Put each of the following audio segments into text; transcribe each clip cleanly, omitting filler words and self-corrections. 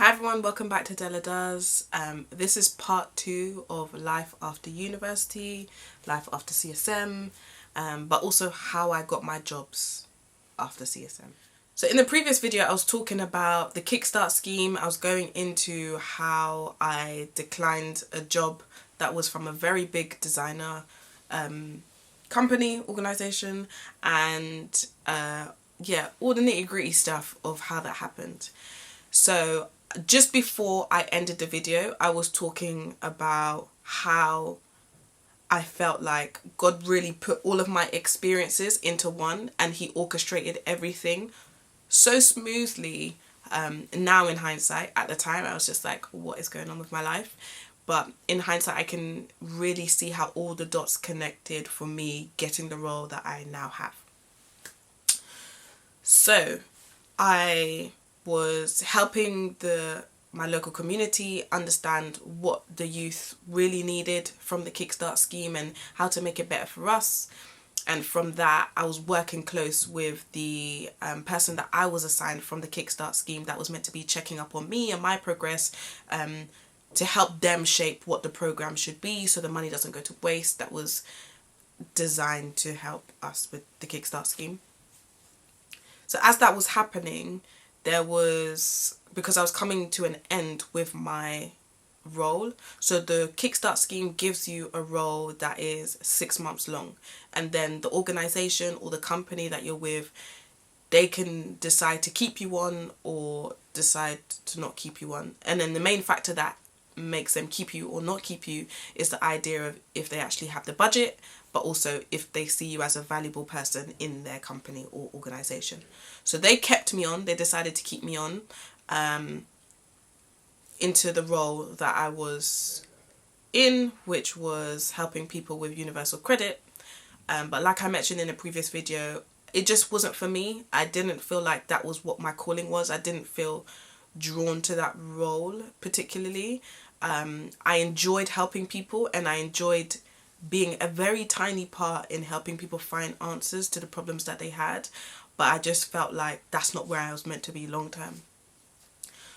Hi everyone, welcome back to Della Does. This is part 2 of life after university, life after CSM, but also how I got my jobs after CSM. So in the previous video I was talking about the Kickstart scheme. I was going into how I declined a job that was from a very big designer company, organisation, and all the nitty gritty stuff of how that happened. So just before I ended the video, I was talking about how I felt like God really put all of my experiences into one and he orchestrated everything so smoothly. Now in hindsight, at the time I was just like, what is going on with my life? But in hindsight, I can really see how all the dots connected for me getting the role that I now have. So I was helping my local community understand what the youth really needed from the Kickstart scheme and how to make it better for us. And from that, I was working close with the person that I was assigned from the Kickstart scheme that was meant to be checking up on me and my progress, to help them shape what the program should be so the money doesn't go to waste. That was designed to help us with the Kickstart scheme. So as that was happening, because I was coming to an end with my role, so the Kickstart scheme gives you a role that is 6 months long, and then the organisation or the company that you're with, they can decide to keep you on or decide to not keep you on. And then the main factor that makes them keep you or not keep you is the idea of if they actually have the budget, but also if they see you as a valuable person in their company or organisation. So they kept me on, they decided to keep me on into the role that I was in, which was helping people with universal credit. But like I mentioned in a previous video, it just wasn't for me. I didn't feel like that was what my calling was. I didn't feel drawn to that role particularly. I enjoyed helping people and I enjoyed being a very tiny part in helping people find answers to the problems that they had, but I just felt like that's not where I was meant to be long term.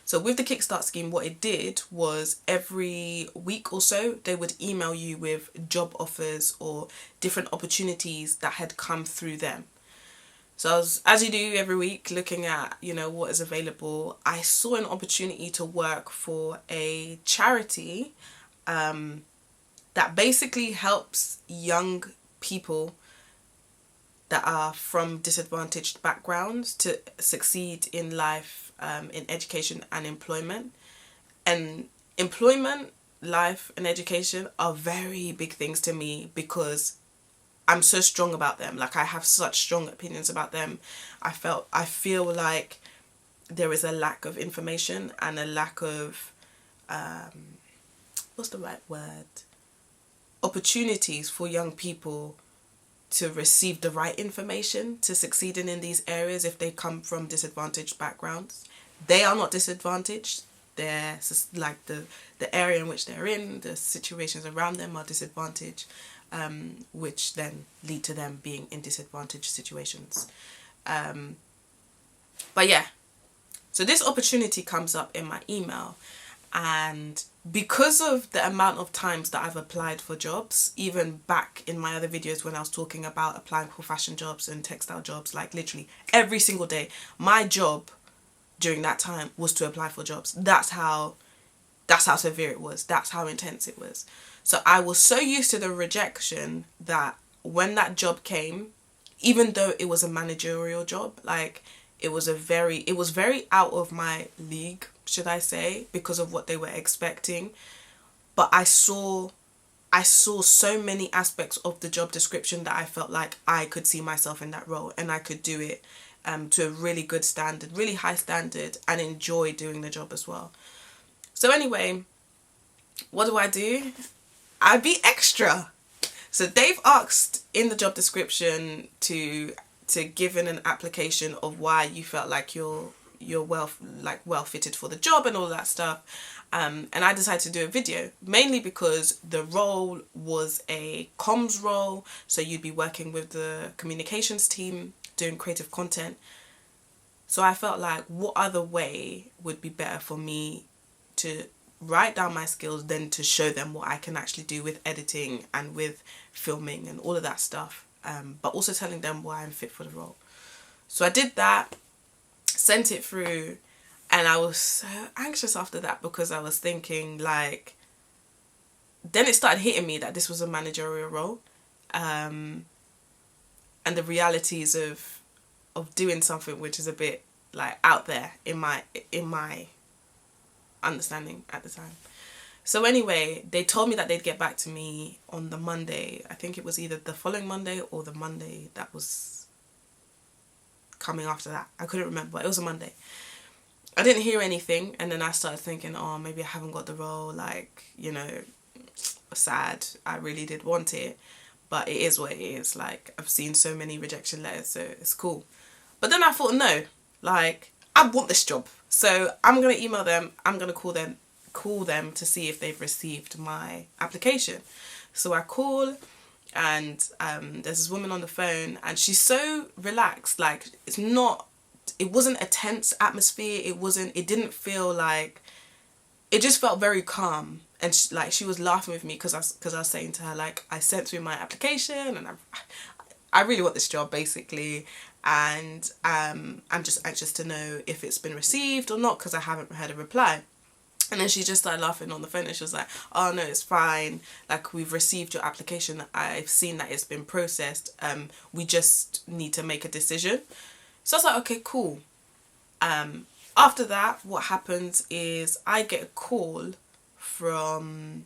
So with the Kickstart scheme, what it did was every week or so they would email you with job offers or different opportunities that had come through them. So I was, as you do every week, looking at, what is available. I saw an opportunity to work for a charity that basically helps young people that are from disadvantaged backgrounds to succeed in life, in education and employment. And employment, life and education are very big things to me because I'm so strong about them. Like, I have such strong opinions about them. I feel like there is a lack of information and a lack of, what's the right word? Opportunities for young people to receive the right information to succeeding in these areas if they come from disadvantaged backgrounds. They are not disadvantaged. They're like the area in which they're in, the situations around them are disadvantaged, which then lead to them being in disadvantaged situations. But yeah, so this opportunity comes up in my email, and because of the amount of times that I've applied for jobs, even back in my other videos when I was talking about applying for fashion jobs and textile jobs, like literally every single day, my job during that time was to apply for jobs. That's how severe it was. That's how intense it was. So I was so used to the rejection that when that job came, even though it was a managerial job, like it was very out of my league, should I say, because of what they were expecting. But I saw so many aspects of the job description that I felt like I could see myself in that role and I could do it to a really good standard, really high standard, and enjoy doing the job as well. So anyway, what do? I be extra. So they've asked in the job description to give in an application of why you felt like you're well fitted for the job and all that stuff. And I decided to do a video, mainly because the role was a comms role. So you'd be working with the communications team, doing creative content. So I felt like, what other way would be better for me to write down my skills than to show them what I can actually do with editing and with filming and all of that stuff, but also telling them why I'm fit for the role. So I did that, sent it through, and I was so anxious after that, because I was thinking, like, then it started hitting me that this was a managerial role, and the realities of doing something which is a bit like out there in my understanding at the time. So anyway, they told me that they'd get back to me on the Monday. I think it was either the following Monday or the Monday that was coming after that. I couldn't remember, but it was a Monday. I didn't hear anything, and then I started thinking, oh, maybe I haven't got the role, like, you know, sad. I really did want it, but it is what it is. Like, I've seen so many rejection letters, so it's cool. But then I thought, no, like, I want this job, so I'm gonna email them. I'm gonna call them to see if they've received my application. So I call, and there's this woman on the phone, and she's so relaxed. Like, it wasn't a tense atmosphere. It didn't feel like, it just felt very calm. And she was laughing with me because I was saying to her, like, I sent through my application, and I really want this job, basically, and I'm just anxious to know if it's been received or not, because I haven't had a reply. And then she just started laughing on the phone, and she was like, oh no, it's fine, like, we've received your application, I've seen that it's been processed, we just need to make a decision. So I was like, okay, cool. After that, what happens is I get a call from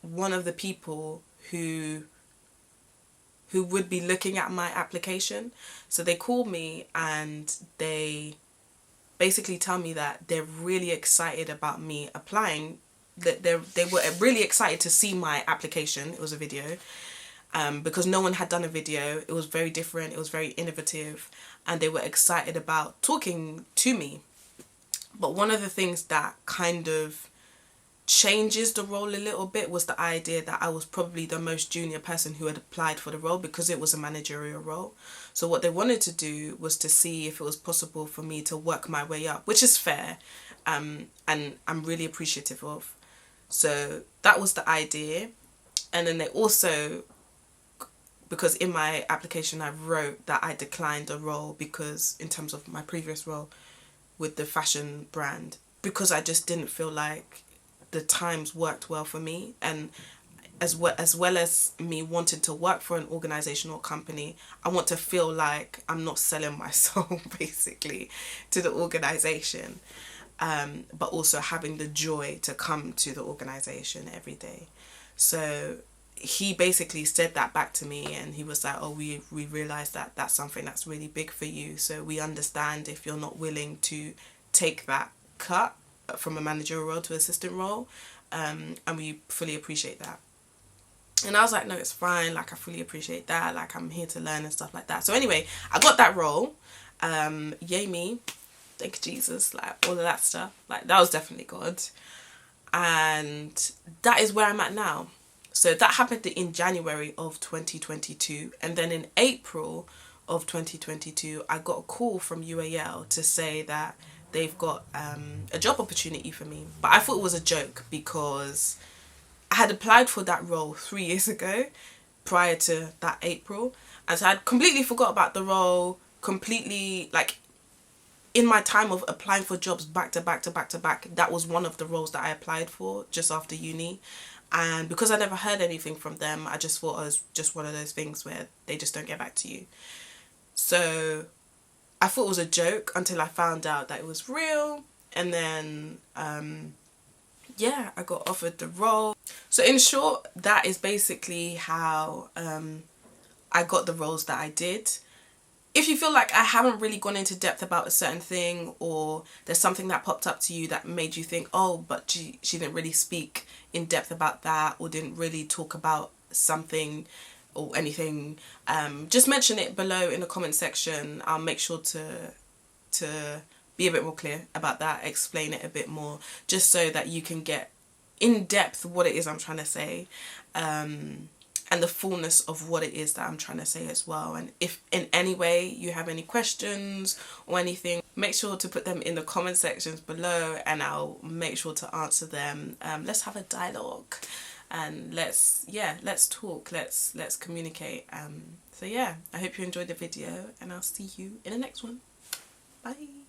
one of the people who would be looking at my application. So they call me, and they basically tell me that they're really excited about me applying, that they were really excited to see my application. It was a video, because no one had done a video. It was very different, it was very innovative, and they were excited about talking to me. But one of the things that kind of changes the role a little bit was the idea that I was probably the most junior person who had applied for the role, because it was a managerial role. So what they wanted to do was to see if it was possible for me to work my way up, which is fair, and I'm really appreciative of. So that was the idea. And then they also, because in my application I wrote that I declined a role because, in terms of my previous role with the fashion brand, because I just didn't feel like the times worked well for me, and as well as me wanting to work for an organisation or company, I want to feel like I'm not selling my soul basically to the organisation, but also having the joy to come to the organisation every day. So he basically said that back to me, and he was like, oh, we realise that that's something that's really big for you, so we understand if you're not willing to take that cut from a managerial role to assistant role, and we fully appreciate that. And I was like, no, it's fine, like, I fully appreciate that, like, I'm here to learn and stuff like that. So anyway, I got that role, yay me, thank you Jesus, like, all of that stuff, like, that was definitely God. And that is where I'm at now. So that happened in January of 2022, and then in April of 2022 I got a call from UAL to say that they've got a job opportunity for me. But I thought it was a joke, because I had applied for that role 3 years ago, prior to that April, and so I'd completely forgot about the role, completely, like, in my time of applying for jobs back to back, that was one of the roles that I applied for just after uni. And because I never heard anything from them, I just thought it was just one of those things where they just don't get back to you. So I thought it was a joke until I found out that it was real. And then, yeah, I got offered the role. So in short, that is basically how I got the roles that I did. If you feel like I haven't really gone into depth about a certain thing, or there's something that popped up to you that made you think, oh, but she didn't really speak in depth about that, or didn't really talk about something or anything, just mention it below in the comment section. I'll make sure to be a bit more clear about that, explain it a bit more, just so that you can get in depth what it is I'm trying to say. and the fullness of what it is that I'm trying to say as well. And if in any way you have any questions or anything, make sure to put them in the comment sections below and I'll make sure to answer them. Let's have a dialogue and let's talk, let's communicate. So yeah, I hope you enjoyed the video and I'll see you in the next one. Bye.